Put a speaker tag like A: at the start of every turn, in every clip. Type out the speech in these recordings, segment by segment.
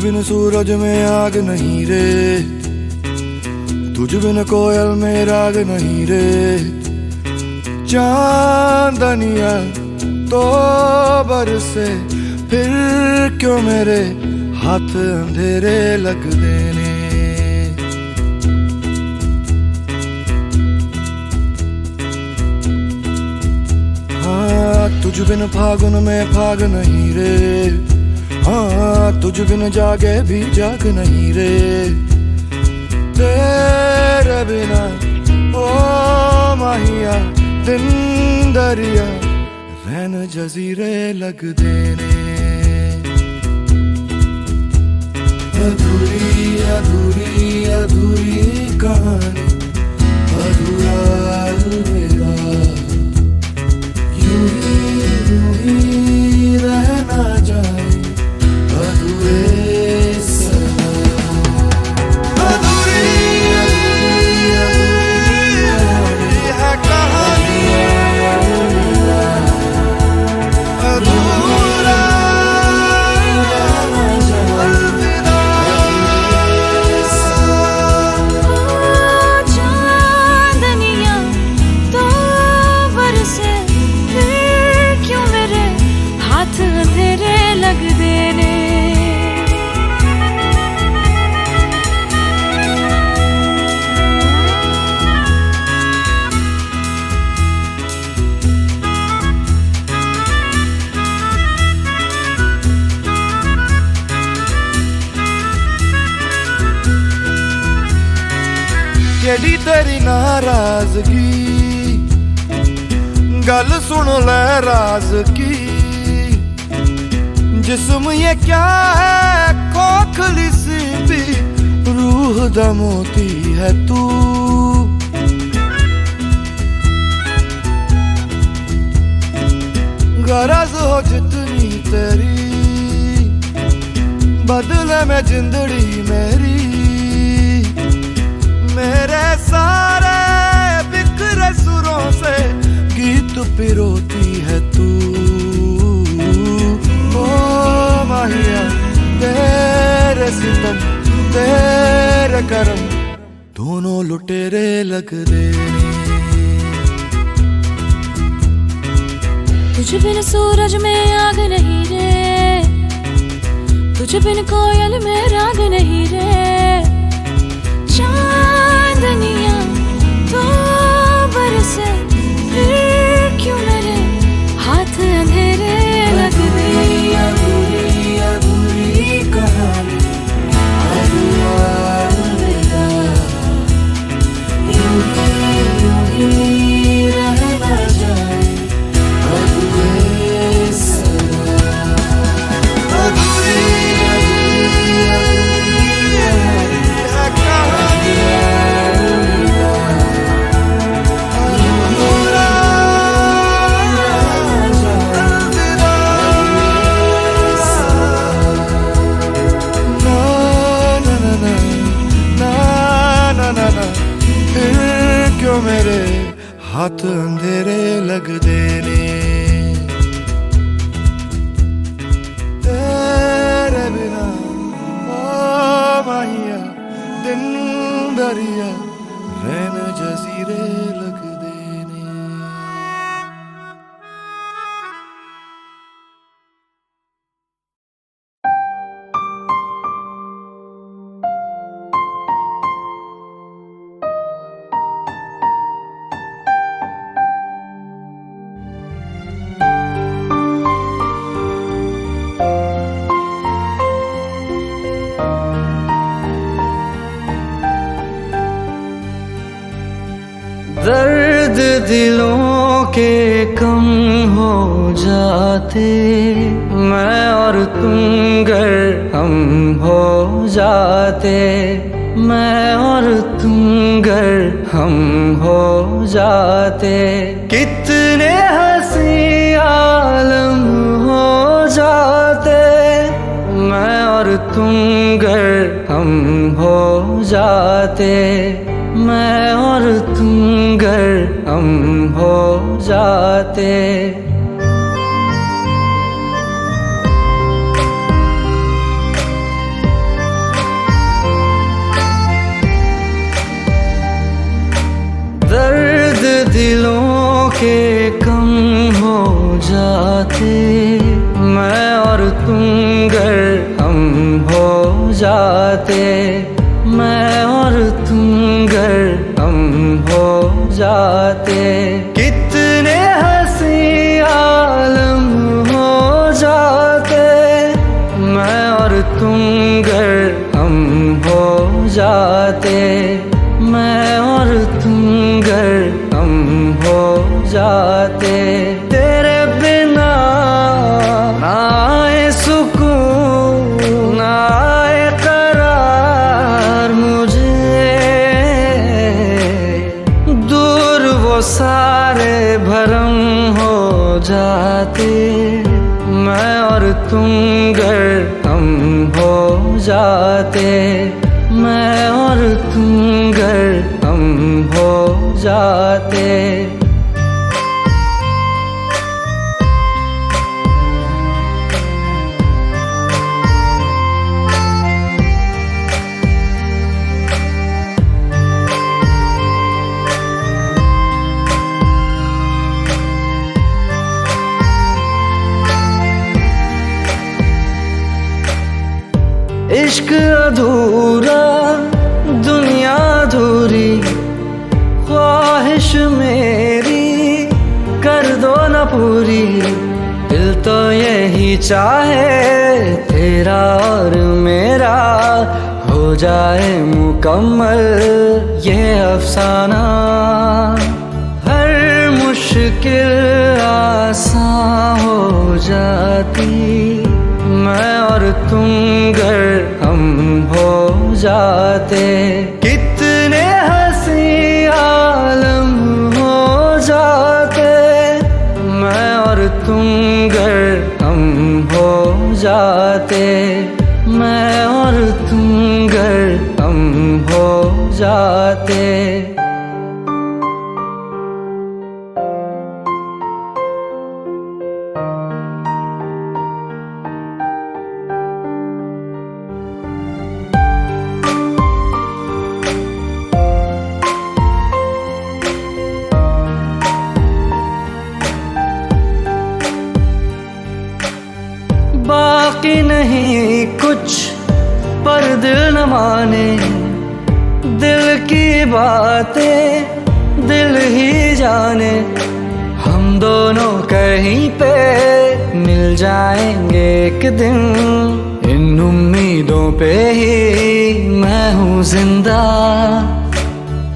A: बिन सूरज में आग नहीं रे, तुझ बिन कोयल में राग नहीं रे। चांदनिया तो बरसे फिर क्यों मेरे हाथ अंधेरे लग देने। हाँ तुझ बिन फागुन में फाग नहीं रे, हाँ तुझ बिन जागे भी जाग नहीं रे। तेरे बिना ओ माहिया दिन दरिया रैन जजीरे लग देने। अधूरी अधूरी अधूरी कहानी, अधूरा अलविदा। यूं ही रहना जाए अधूरे सदा। अधूरी है कहानी, अधूरा अलविदा।
B: चांदनिया तो बरसे फिर क्यों मेरे हाथ अंधेरे लग देने।
A: केड़ी तेरी नाराजगी, गल सुन ले राज की। जिस्म ये क्या है खोखली सी भी, रूह दा मोती है तू। गरज हो जितनी तेरी, बदले में जिंदड़ी मेरी। मेरे सारे बिखरे सुरों से गीत पिरोती है तू। ओ माहिया तेरे सितम तेरे करम दोनों लुटेरे लग देने।
B: तुझ बिन सूरज में आग नहीं रे, तुझ बिन कोयल में राग नहीं रे। चांदनिया तो बरसे फिर क्यों मेरे हाथ अंधेरे लग गए।
A: अधूरी अधूरी कहानी, अधूरा अलविदा। यूं ही रहना जाए अधूरे सदा। अधूरी है कहानी, अधूरा अलविदा। ना ना ना ना ना ना, फिर क्यों मेरे हाथ अंधेरे लग देने। तेरे बिना ओ माहिया दिन दरिया रैन जजीरे लग देने।
C: दर्द दिलों के कम हो जाते, मैं और तुम गर हम हो जाते। मैं और तुम गर हम हो जाते। कितने हंसी आलम हो जाते, मैं और तुम गर हम हो जाते। मैं और तुम गर हम हो जाते। दिलों के कम हो जाते, मैं और तुम गर हम हो जाते, मैं और तुम गर हम हो जाते। कितने हंसी आलम हो जाते, मैं और तुम गर हम हो जाते, मैं और तुम गर हम हो जाते। तेरे बिना ना आए सुकून, ना आए करार मुझे, दूर वो सारे भरम हो जाते, मैं और तुम गर हम हो जाते, मैं और तुम गर हम हो जाते। इश्क अधूरा दुनिया अधूरी, ख्वाहिश मेरी कर दो न पूरी। दिल तो यही चाहे तेरा और मेरा हो जाए मुकम्मल ये अफसाना। हर मुश्किल आसान हो जाती, मैं और तुम गर हम हो जाते। कितने हंसी आलम हो जाते, मैं और तुम गर हम हो जाते, मैं और तुम गर हम हो जाते। बाकी नहीं कुछ पर दिल न माने, दिल की बातें दिल ही जाने। हम दोनों कहीं पे मिल जाएंगे एक दिन, इन उम्मीदों पे ही मैं हूँ जिंदा।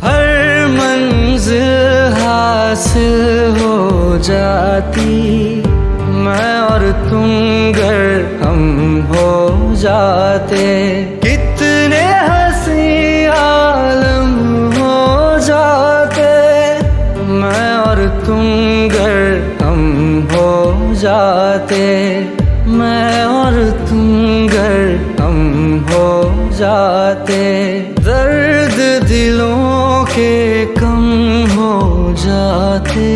C: हर मंजिल हासिल हो जाती, मैं और तुम गर हम हो जाते। कितने हंसी आलम हो जाते, मैं और तुम गर हम हो जाते, मैं और तुम गर हम हो जाते। दर्द दिलों के कम हो जाते,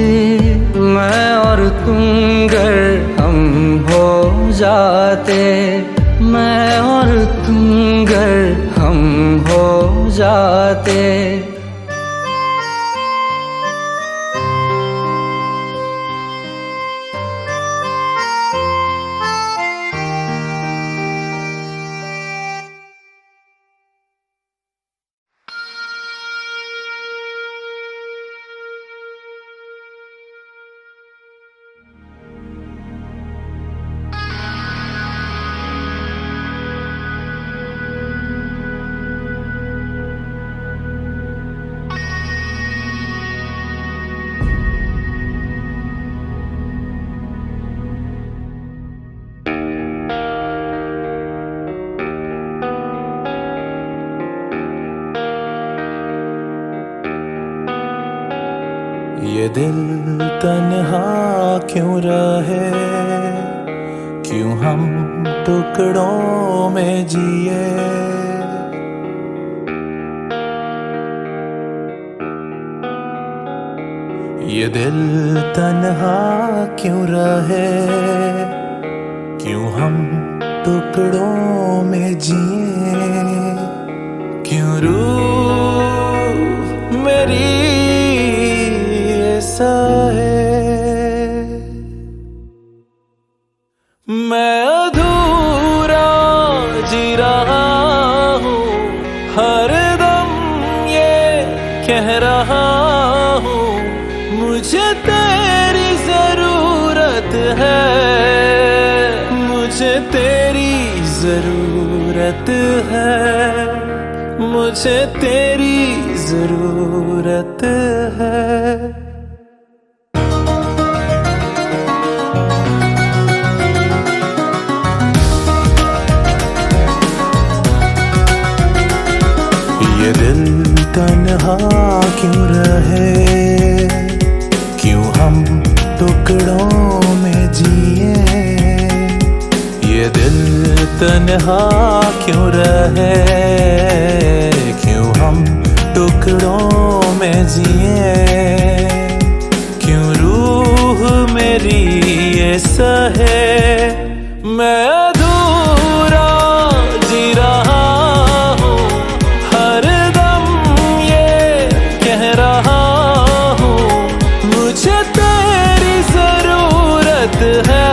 C: मैं और तुम गर हम हो जाते, मैं और तुम गर हम हो जाते।
A: ये दिल तन्हा क्यों रहे, क्यों हम टुकड़ों में जिए। ये दिल तन्हा क्यों रहे, क्यों हम टुकड़ों में जिए। क्यों रूह मेरी
C: सहे। मैं अधूरा जी रहा हूँ, हर दम ये कह रहा हूँ, मुझे तेरी जरूरत है, मुझे तेरी जरूरत है, मुझे तेरी जरूरत है।
A: ये दिल तन्हा क्यों रहे, क्यों हम टुकड़ों में जिए।
C: ये दिल तन्हा क्यों रहे, क्यों हम टुकड़ों में जिए। क्यों रूह मेरी ये सहे, मैं अधूरा जी रहा हूँ, हर दम ये कह रहा हूँ, मुझे तेरी जरूरत है,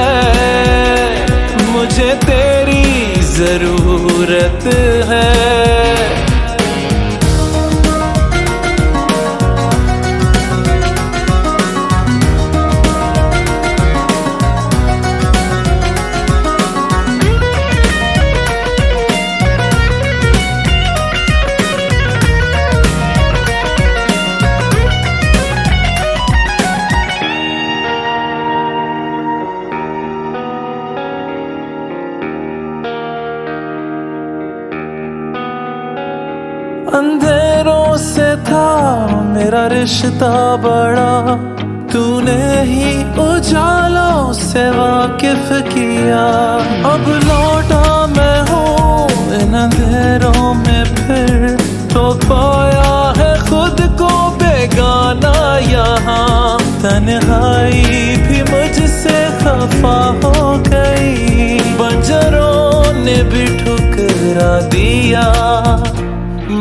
C: मुझे तेरी जरूरत है। अंधेरों से था मेरा रिश्ता बड़ा, तूने ही उजालों से वाकिफ किया। अब लौटा मैं हूँ इन अंधेरों में फिर, तो पाया है खुद को बेगाना यहाँ। तन्हाई भी मुझसे खफा हो गई, बंजरों ने भी ठुकरा दिया।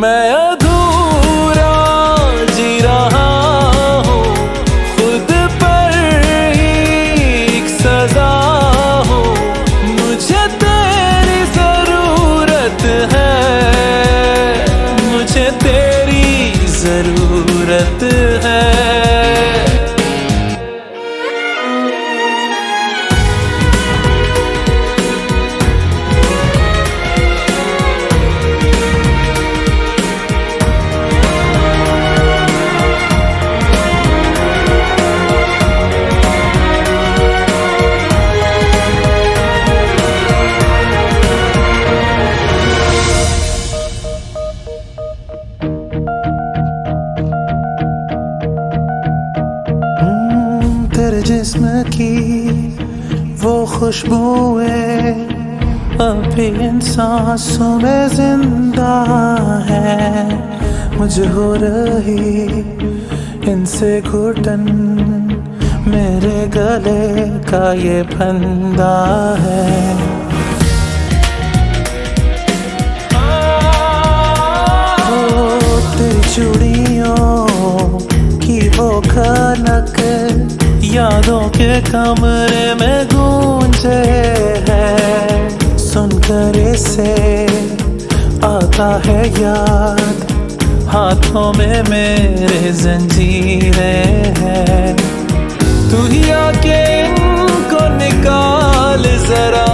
C: मैं अधूरा जी रहा हूँ, खुद पर ही एक सजा हूँ, मुझे तेरी जरूरत है, मुझे तेरी जरूरत है।
A: तेरे जिस्म की वो खुशबुएं
C: अब भी इन सांसों में जिंदा है,
A: मुझे हो रही इनसे घुटन,
C: मेरे गले का ये फंदा है।
A: तेरी चूड़ियों की वो खनक
C: यादों के कमरे में गूंजे है,
A: सुनकर इसे आता है याद,
C: हाथों में मेरे जंजीरें हैं। तू ही आके इनको निकाल जरा,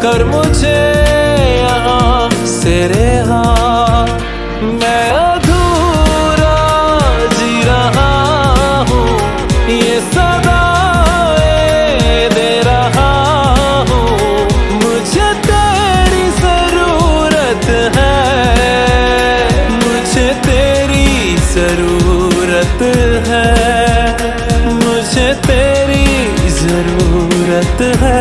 C: कर मुझे यहाँ से रिहा। मैं अधूरा जी रहा हूँ, ये सदाएं दे रहा हूँ, मुझे तेरी जरूरत है, मुझे तेरी जरूरत है, मुझे तेरी जरूरत है।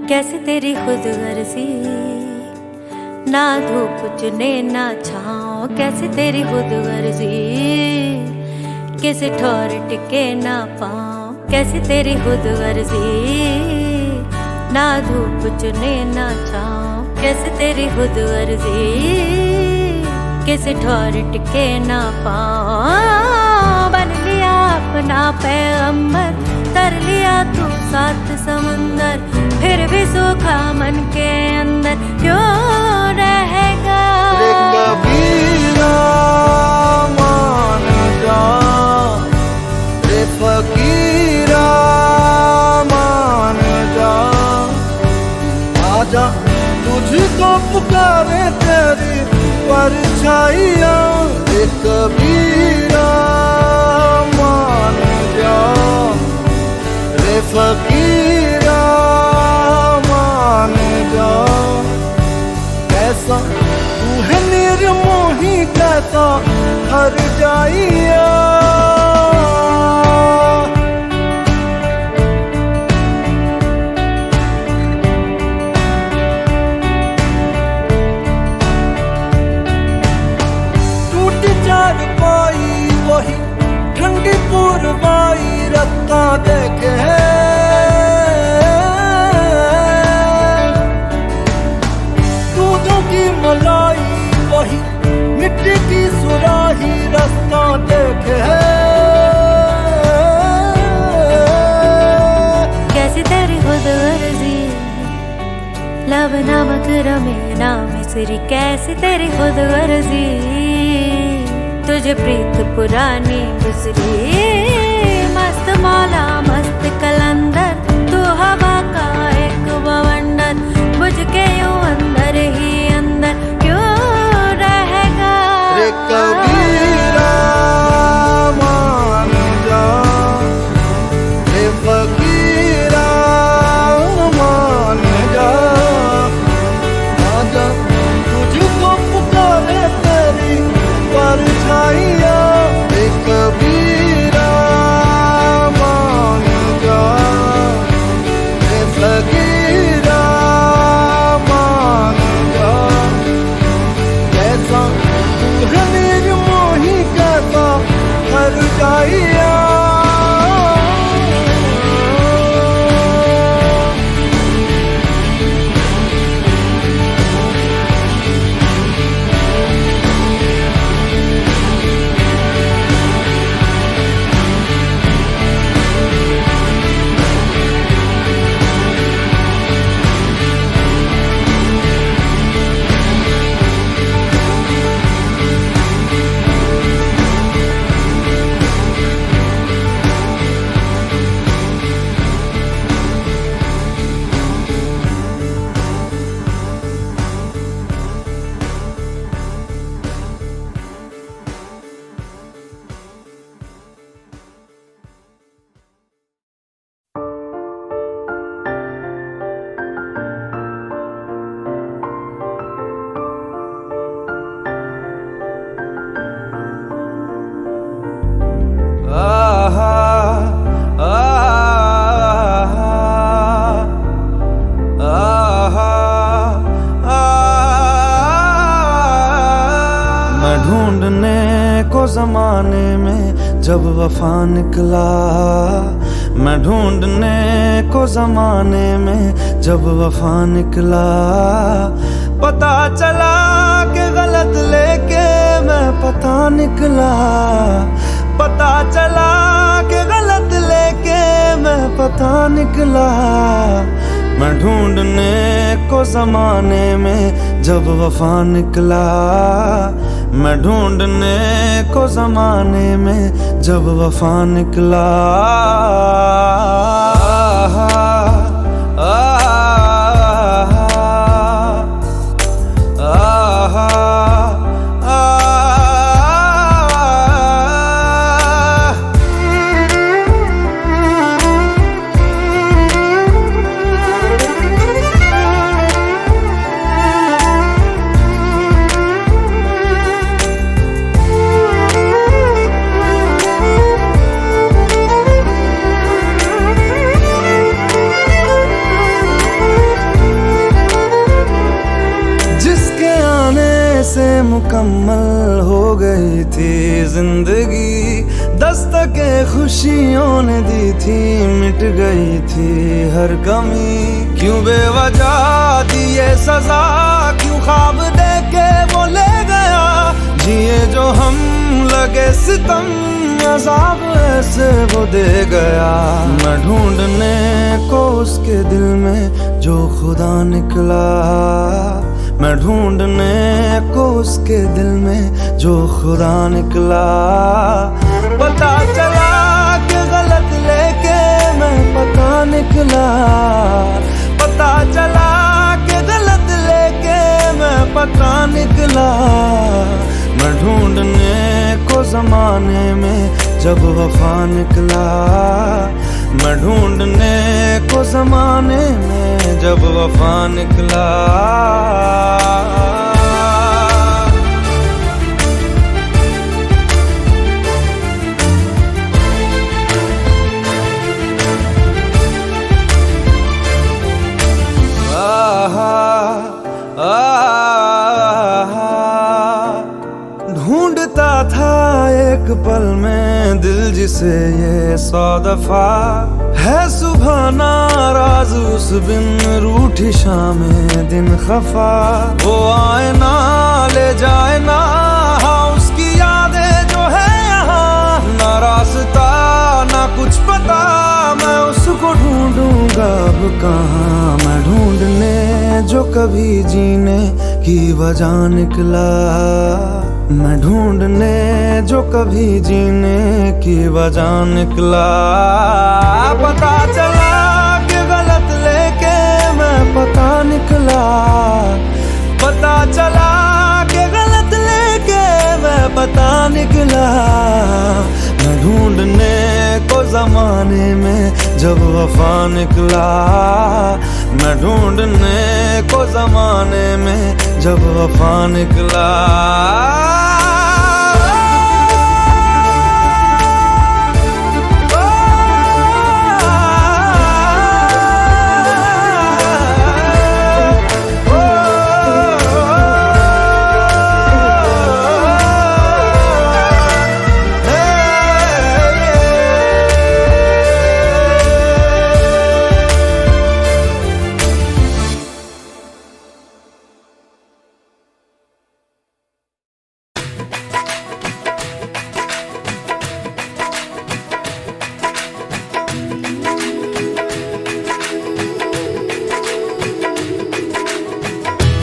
D: कैसे तेरी खुद गर्जी, ना धूप चुने ना छाँव, कैसे तेरी खुद गर्जी, किसी ठोर टिके ना पाँव, कैसे तेरी खुद गर्जी, ना धूप चुने ना छाँव, कैसे तेरी खुद गर्जी, किसी ठोर टिके ना पाँव। बन लिया अपना पैगंबर, तर लिया तू सात समंदर, फिर भी सूखा मन के अंदर क्यों रहेगा।
A: रे कबीरा मान जा, रे फकीरा मान जा, आजा तुझको पुकारे तेरी परछाइयाँ। रे कबीरा मान जा, रे फकीरा मान जा, कैसा तू है निर्मोही, कैसा हर जाइया। वही ठंडी पूर्वाई रत्ता देखे दूधों की मलाई, वही मिट्टी की सुराही रास्ता देखे।
D: कैसी तेरी खुद गर्जी, लब नमक रमे ना मिसरी, कैसी तेरी खुद गर्जी, तुझे प्रीत पुरानी गुजरी। मस्त मौला मस्त कलंदर, तू हवा का एक बवंडर, बुझ के यूं अंदर ही अंदर क्यों रहेगा।
A: रे कबीरा मान जा, रे फकीरा मान जा, आजा तुझको पुकारे तेरी परछाइयाँ। रे कबीरा मान जा, रे फकीरा मान जा, कैसा तू है निर्मोही, कैसा हर जाइया।
C: ढूंढने को जमाने में जब वफा निकला, मैं ढूंढने को जमाने में जब वफा निकला, पता चला कि गलत लेके मैं पता निकला, पता चला कि गलत लेके मैं पता निकला। मैं ढूंढने को जमाने में जब वफा निकला, मैं ढूंढने को जमाने में जब वफा निकला। जिंदगी दस्तकें खुशियों ने दी थी, मिट गई थी हर कमी। क्यों बेवजह दी ये सजा, क्यों ख्वाब देके वो ले गया। जिए जो हम लगे सितम, अज़ाब ऐसे वो दे गया। मैं ढूंढने को उसके दिल में जो खुदा निकला, मैं ढूंढने को उसके दिल में जो खुदा निकला। पता चला कि गलत लेके मैं पता निकला, पता चला कि गलत लेके मैं पता निकला। मैं ढूंढने को जमाने में जब वफा निकला, मैं ढूंढने को जमाने में जब वफा निकला। ढूंढता था एक पल में दिल जिसे ये 100 दफा। है सुबह नाराज उस बिन, रूठी शामें दिन खफा। वो आए ना ले जाए ना, हाँ उसकी यादें जो है यहाँ। ना रास्ता ना कुछ पता, मैं उसको ढूंढूंगा अब कहाँ। मैं ढूंढने जो कभी जीने की वजह निकला, मैं ढूंढने जो कभी जीने की वजह निकला। पता चला कि गलत लेके मैं पता निकला, पता चला कि गलत लेके मैं पता निकला। मैं ढूंढने को जमाने में जब वफा निकला, मैं ढूंढने को जमाने में जब वफा निकला।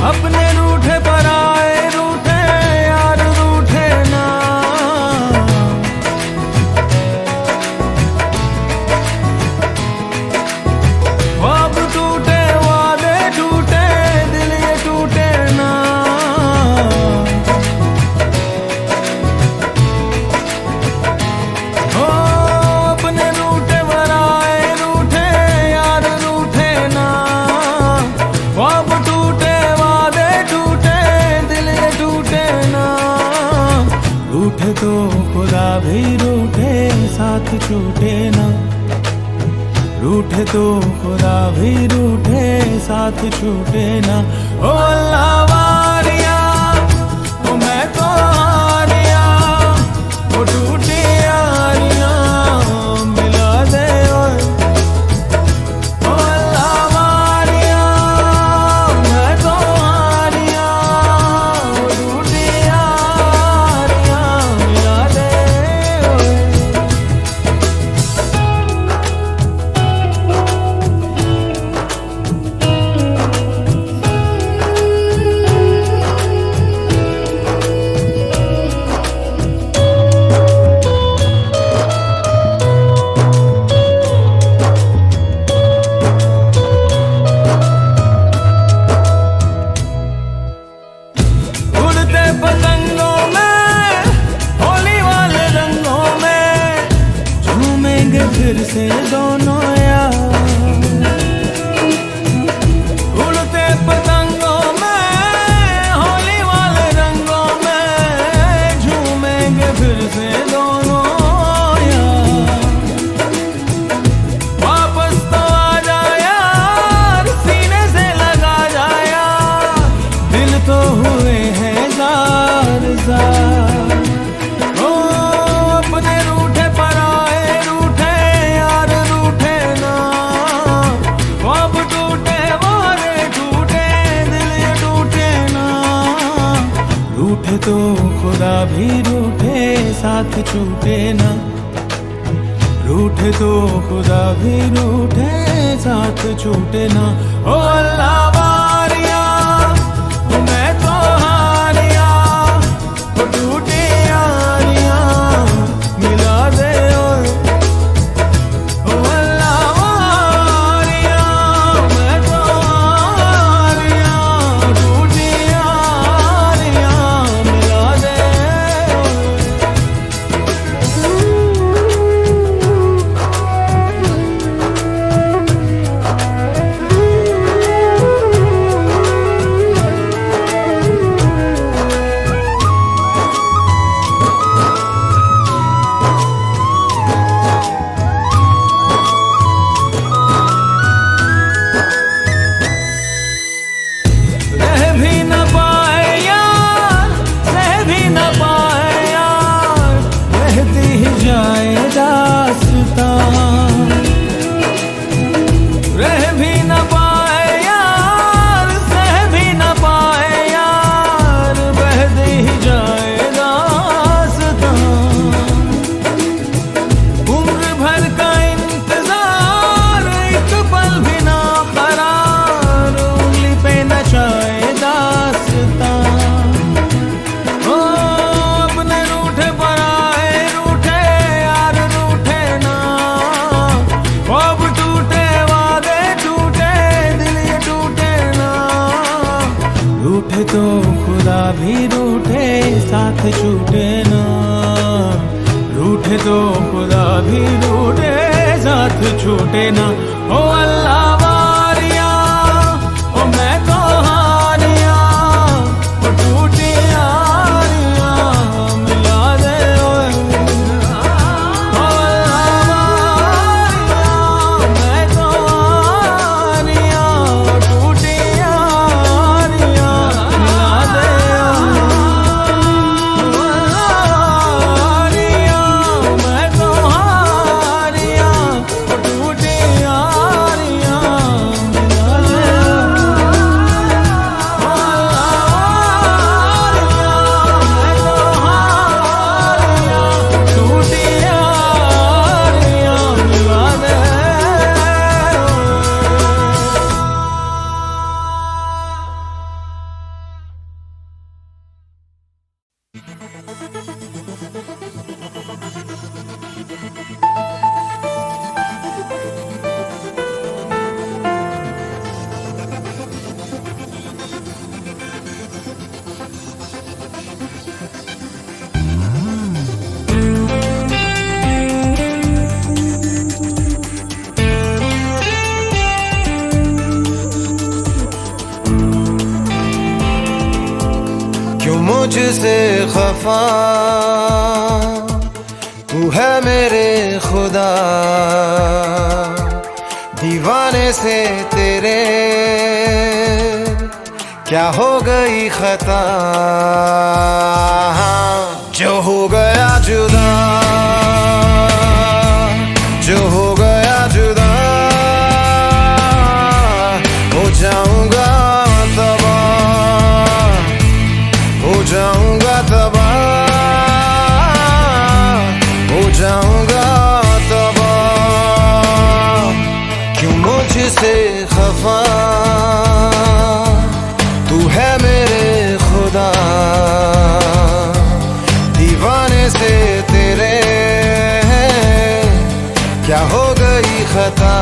C: अपने रूठे पर आए रूठे यार रूठे ना। ख्वाब टूटे वादे टूटे दिल ये टूटे ना। ओ अपने रूठे पर आए रूठे यार रूठे ना। ख्वाब टूटे रूठे तो खुदा भी रूठे साथ छूटे ना। रूठे तो खुदा भी रूठे साथ छूटे ना। ओ अल्लाह वारिया ओ मैं तो हारिया, वो टूटी यारियां मिला दे। ओ अल्लाह वारिया मैं तो हारिया, वो टूटी पतंगों में होली वाले रंगों में झूमेंगे फिर से दोनों यार। उड़ते पतंगों में होली वाले रंगों में झूमेंगे फिर से दोनों यार। वापस तो आ जा यार, सीने से लगा जा यार, दिल तो हुए हैं जार जार। ओ छूटे ना, रूठे तो खुदा भी रूठे साथ छूटे ना। ओ अल्लाह वारिया मैं तो हारिया, वो टूटी यारियां मिला दे। ओ अल्लाह वारिया मैं तो हारिया, टूटी यारियां मिला दे। रह भी न पाए यार, रह भी न पाए यार, रहती ही जाए दास्तां। रह भी न पाए यार, सह भी न पाए यार, बहती ही जाए दास्तां। उम्र भर का इंतजार, एक पल भी ना करार, उंगली पे नचाए दास्तां। ओ अपने रूठे पर आए रूठे यार रूठे ना, ख्वाब टूटे वादे टूटे दिल ये टूटे ना। रूठे तो खुदा भी रूठे साथ छूटे ना, रूठे तो खुदा भी रूठे साथ छूटे ना। ओ अल्लाह वारिया ओ मैं तो हारिया, ओ टूटी यारियां मिला दे। ओए ओ अल्लाह वारिया मैं तो हारिया, ओ टूटी यारियां मिला दे। मैं तो हारिया, टूटी यारियां मिला दे। मैं तो हारिया, टूटी यारियां मिला दे।
A: क्यों मुझसे खफा तू है मेरे खुदा, दीवाने से तेरे क्या हो गई खता। जो हो गया जुदा, जो हो गया जुदा, हो जाऊंगा तबाह, हो जाऊंगा तबाह, हो जाऊंगा तबाह। क्यों मुझसे खफा तू है मेरे खुदा, दीवाने से तेरे क्या हो गई खता।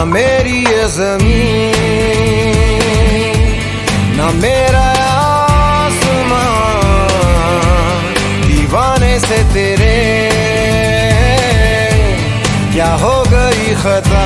A: मेरी ये ज़मीन, ना मेरा आसमान, दीवाने से तेरे क्या हो गई खता।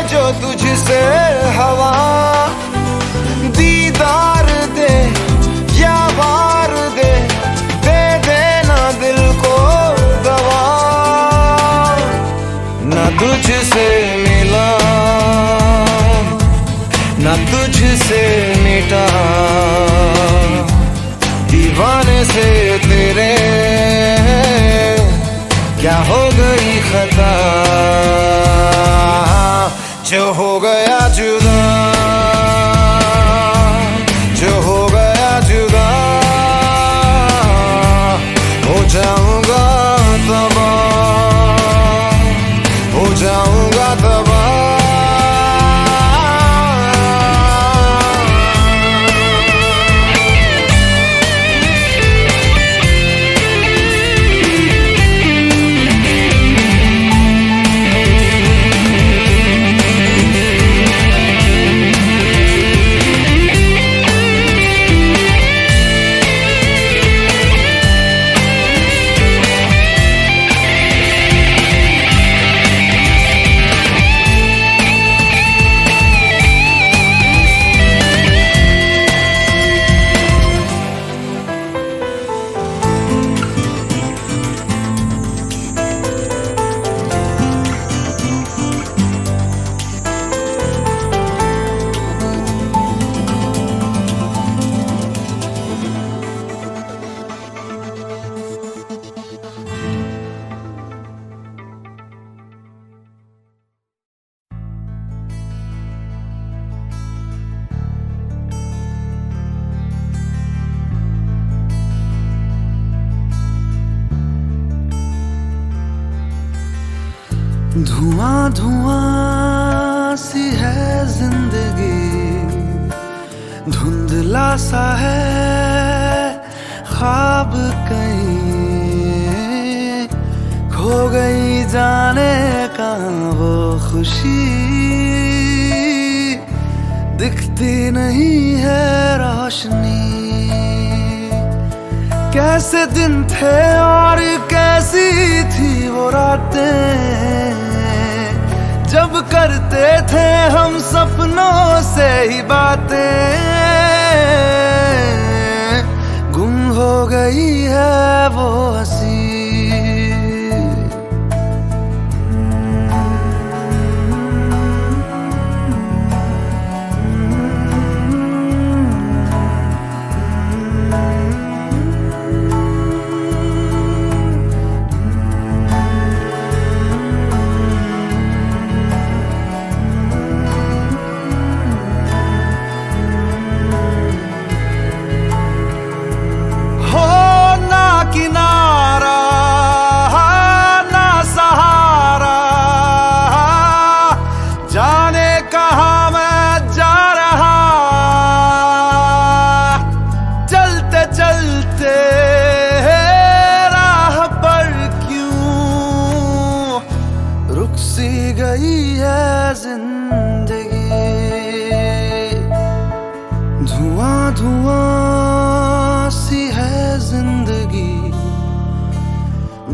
A: जो तुझसे हवा, दीदार दे या वार दे, दे देना दिल को दवा। ना तुझसे मिला ना तुझसे मिटा, दीवाने से तेरे क्या हो गई खता। जो हो गया जुदा, जो हो गया जुदा, हो जाऊंगा तबाह, हो जाऊंगा तबाह।
C: धुआं धुआं सी है जिंदगी, धुंधला सा है ख्वाब कहीं, खो गई जाने कहाँ वो खुशी, दिखती नहीं है रोशनी। कैसे दिन थे और कैसी थी वो रातें, जब करते थे हम सपनों से ही बातें। गुम हो गई है वो हंसी, किनारा ना सहारा, जाने कहाँ मैं जा रहा। चलते चलते राह पर क्यों रुक सी गई है जिंदगी। धुआं धुआं सी है जिंदगी,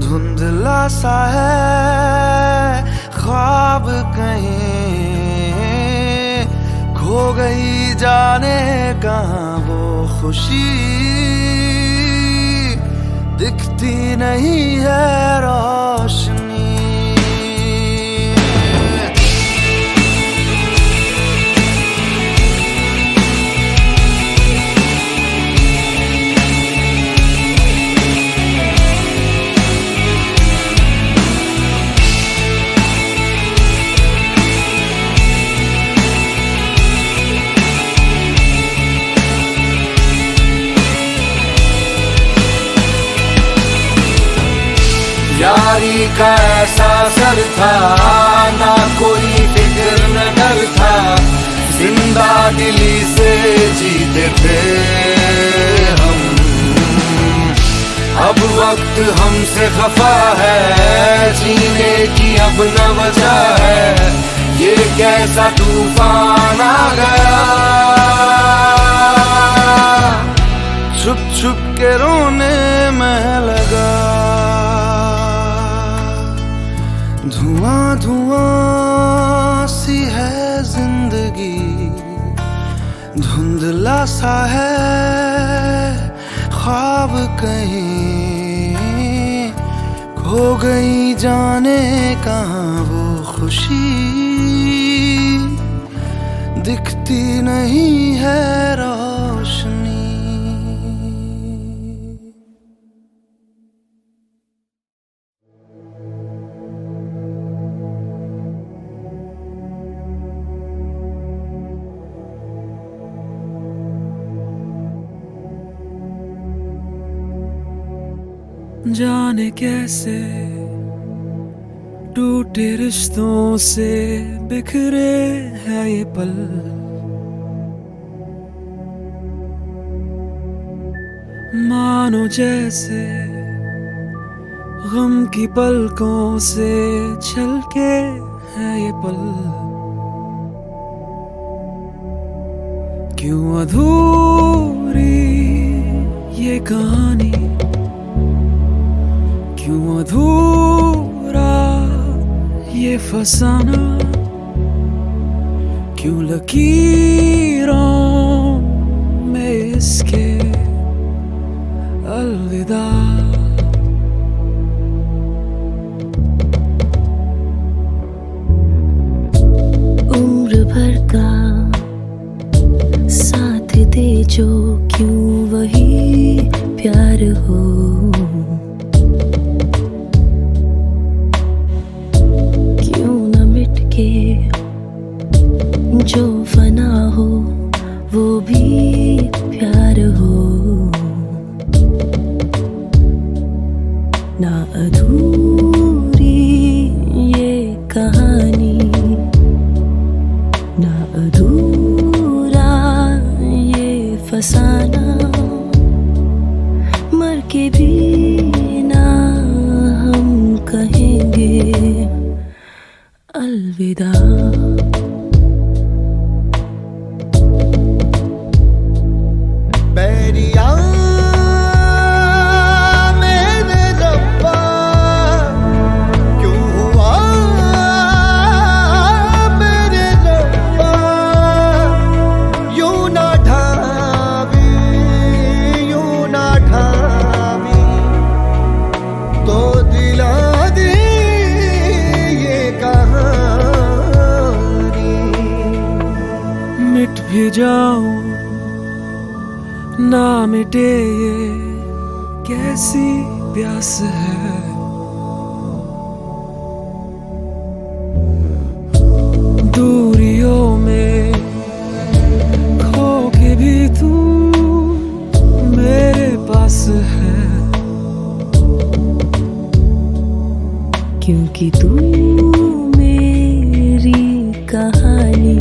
C: धुंधला सा है ख्वाब कहीं, खो गई जाने कहाँ वो खुशी, दिखती नहीं है रोशनी।
A: बीमारी का ऐसा असर था, ना कोई फिक्र न डर था, जिंदा दिली से जीते थे हम। अब वक्त हमसे खफा है, जीने की अब न वजह है, ये कैसा तूफान आ गया।
C: छुप छुप के रोने में लगा, धुआं धुआं सी है जिंदगी, धुंधला सा है ख्वाब, कहीं खो गई जाने कहाँ वो खुशी, दिखती नहीं है रोशनी।
E: जाने कैसे टूटे रिश्तों से बिखरे है ये पल, मानो जैसे गम की पलकों से छलके है ये पल। क्यों अधूरी ये कहानी, क्यों अधूरा ये फसाना, क्यों लकीरों में इसके अलविदा।
D: उम्र भर का साथ दे जो, क्यों वही प्यार हो, जो फना हो वो भी प्यार हो, ना अधूरी ये कहानी, ना अधूरा ये फसाना, मर के भी ना हम कहेंगे अलविदा।
E: मिट भी जाऊं ना मिटे ये कैसी प्यास है, दूरियों में खो के भी तू मेरे पास है,
D: क्योंकि तू मेरी कहानी,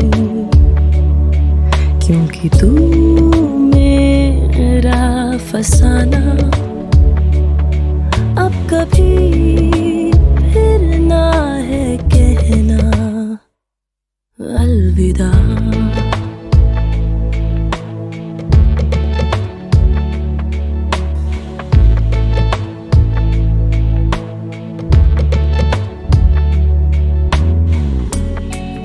D: क्योंकि तू मेरा फसाना, अब कभी फिर ना है कहना अलविदा।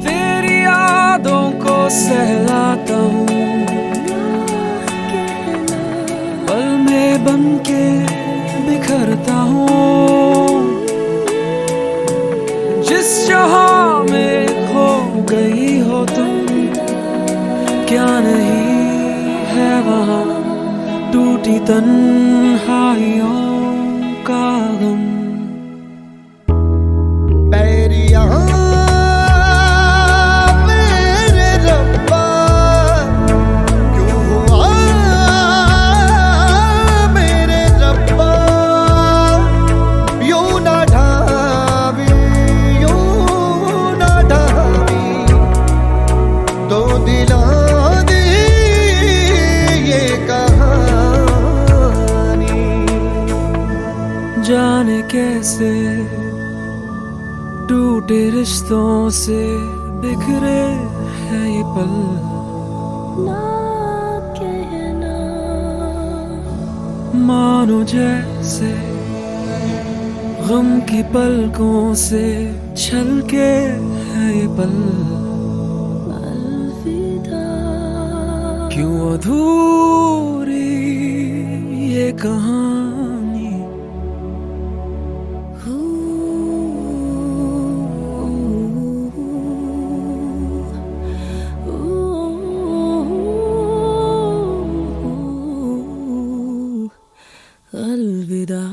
E: तेरी यादों को सहलाता हूँ, पल में बन के बिखरता हूँ, जिस जहां में खो गई हो तुम, क्या नहीं है वहां टूटी तन्हाइयों का गम। रिश्तों से बिखरे हैं ये पल,
B: ना कहना
E: मानो जैसे गम की पलकों से छलके हैं ये पल।
B: अलविदा,
E: क्यों अधूरी ये कहानी,
B: अलविदा।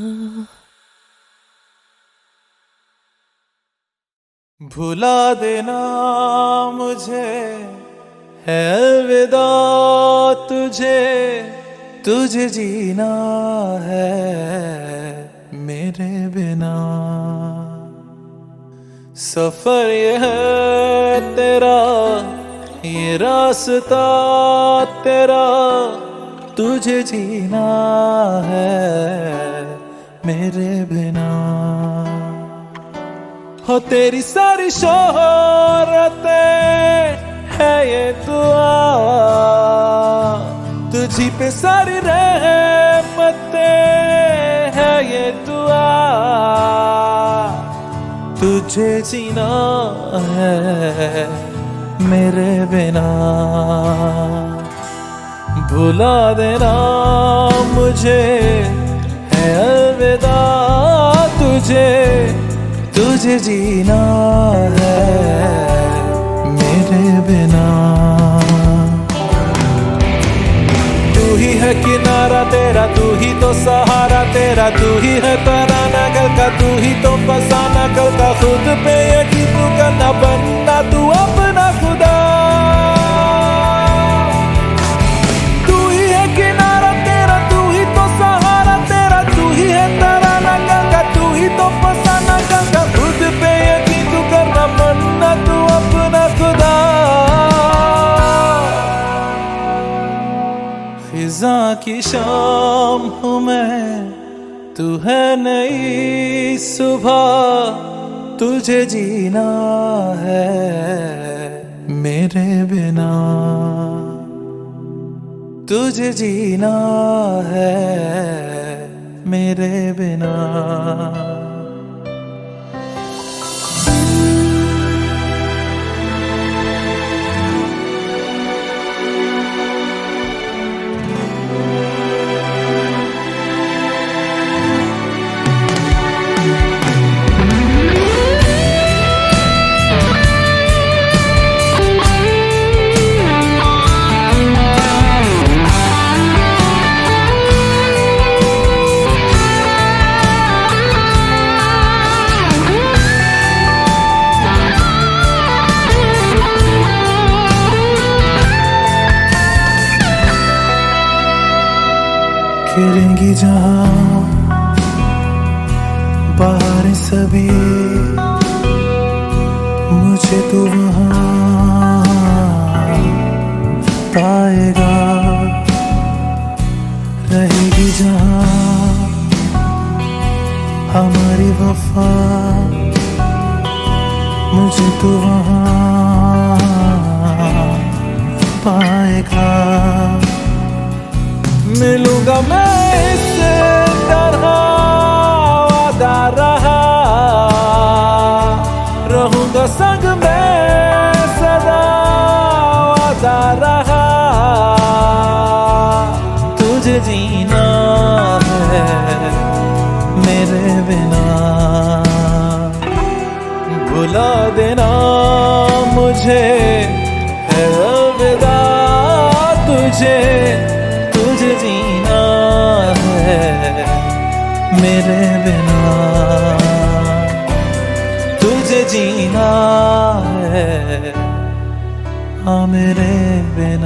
A: भुला देना मुझे है अलविदा, तुझे तुझे जीना है मेरे बिना। सफर ये है तेरा, ये रास्ता तेरा, तुझे जीना है मेरे बिना। हो तेरी सारी शोहरतें है ये दुआ, तुझी पे सारी रहमतें है ये दुआ। तुझे जीना है मेरे बिना। भुला देना मुझे है अलविदा, तुझे तुझे जीना है मेरे बिना। तू ही है किनारा तेरा, तू ही तो सहारा तेरा, तू ही है तराना कल का, तू ही तो फसाना कल का। खुद पे यकीन तू करना, बनना तू अपना खुदा। तू ही है किनारा तेरा, तू ही तो सहारा तेरा, तू ही है तराना कल का, तू ही तो फसाना कल का। खुद पे यकीन तू करना, बनना तू अपना खुदा। खिज़ा की शाम हूँ मैं, तू है नई सुबह, तुझे जीना है मेरे बिना। तुझे जीना है मेरे बिना। खिलेंगी जहाँ बाहर सभी, मुझे तू वहाँ पाएगा। रहेगी जहाँ हमारी वफा, मुझे तू वहाँ पाएगा। मिलूंगा मैं इस तरह वादा रहा, रहूंगा संग में सदा वादा रहा। तुझे जीना है मेरे बिना। भुला देना मुझे है अलविदा, तुझे तुझे जीना है मेरे बिना। तुझे जीना है हाँ मेरे बिना।